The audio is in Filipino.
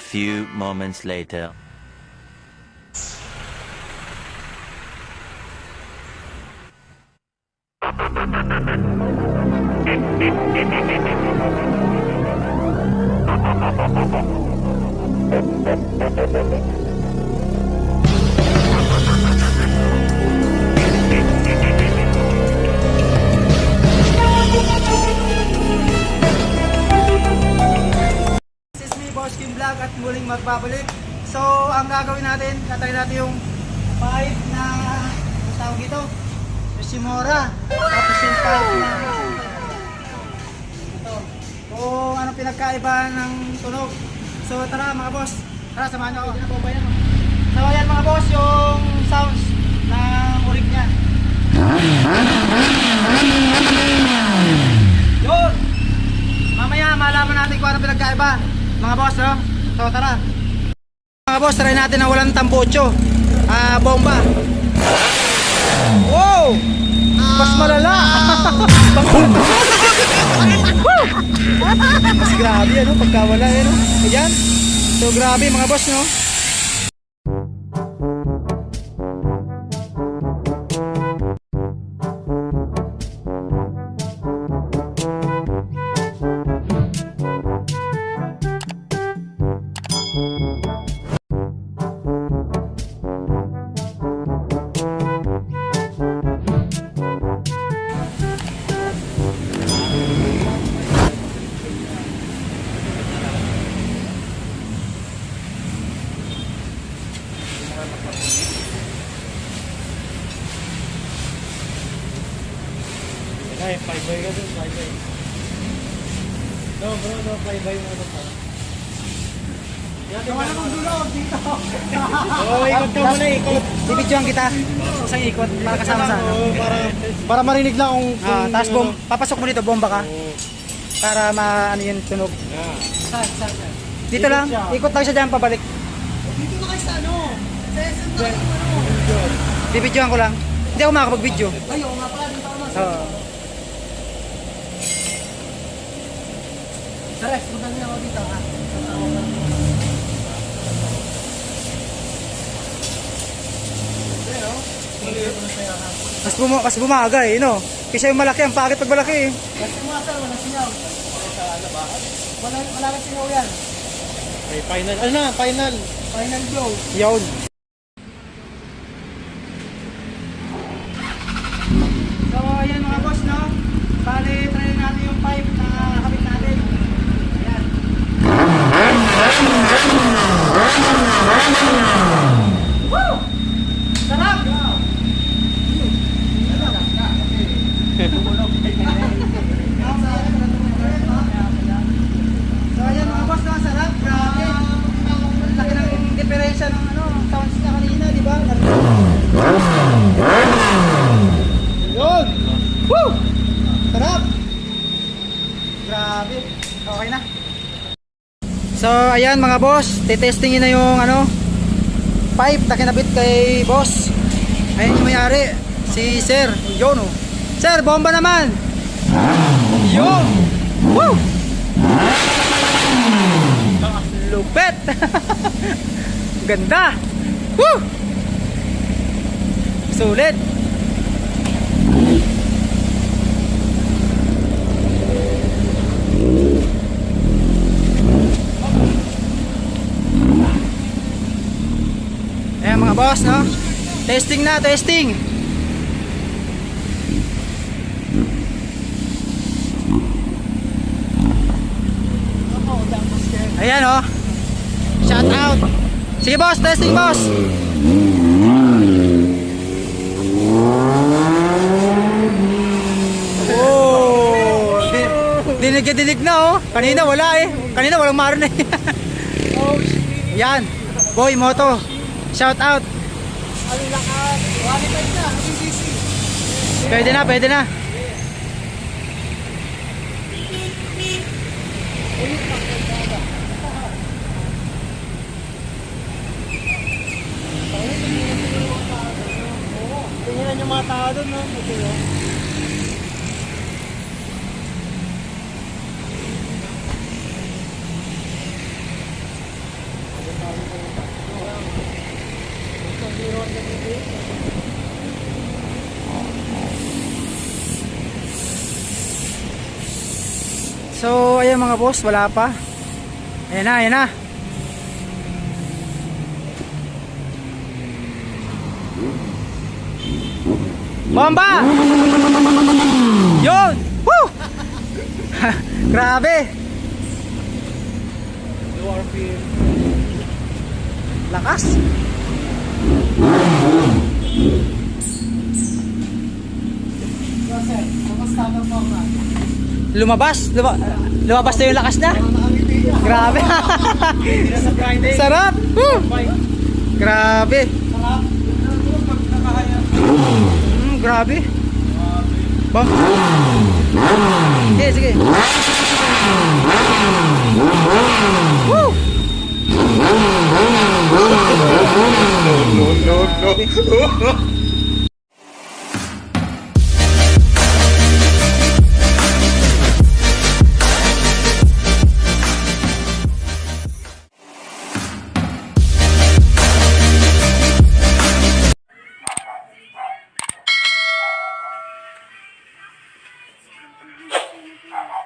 few moments later. This is me, Boss Kim Vlog, at muling magbabalik. So, ang gagawin natin, tatry natin yung pipe na, ang tawag dito, Yoshimura. Tapos yung pipe na, ito, kung anong pinagkaiba ng tunog. So, tara mga boss, tara samahan nyo ako. So, ayan mga boss, yung sounds ng urig niya. Yun! Mamaya malaman natin kung ano pinagkaiba mga boss, no? So tara mga boss, try natin na walang tambocho, bomba. Wow! Mas malala. Mas grabe ano pagkawala ano. Ayan. So grabe mga boss, no? Ay, flyby ka dun, flyby. No bro, no flyby mo ano pa. Gawa namang dulo dito. Oo, ikot ka muna, ikot. Bibidyoan kita. Isang ikot para kasama sa ano. Oo, para marinig lang kung Tapos papasok mo dito, bomba ka. Para ano yung tunog. Yeah. Dito lang, ikot lang siya dyan, pabalik. Dito na kayo sa ano? Sa SM na ano? Bibidyoan ko lang. Hindi ako makakapag-video. Ayaw nga pala, dito ako nasa. Oo. Tara, punta niya ako dito ha. Mas bumaga eh, no? Kasi yung malaki, ang pangit pag malaki eh. Kasi mga sir, walang sinyaw. Wala kang sinyaw yan. Okay, final. Ano na, final. Final blow. Yun. So, ayan mga boss, no? Bali, try natin yung pipe na kabit natin. Ayan. Woo! Sarap! So, ayan mga boss, no? Sarap. Grabe. Laki ng diferensya ng sounds na kanina, di ba? Yun! Woo! Sarap! Grabe. Okay na. So, ayan mga boss, titestingin na yung pipe na kinabit kay boss. Ayun yung mayari, si Sir Yono. Sir, bomba naman! Yun! Woo! Lupet! Ganda! Woo! Sulit! Ayan mga boss, no? Testing na, testing! Ayan, oh! Shout out! Sige boss, testing boss! Oh! Dinig na, oh! Kanina wala eh! Kanina walang marinig eh! Yan! Boy Moto! Shout out! Pwede na, pwede na! Tingnan yung mga tao doon, no? ayan mga boss, wala pa. Ayan na, ayan na. Bomba! Yun! Woo! Grabe! Low RPM. Lakas! Lumabas na yung lakas na. Grabe. Hindi na sa Friday. Sarap. Woo! Bye. Grabe. Sarap. Pag nakahaya. Grabe. Ba? Sige, sige. Woo! No.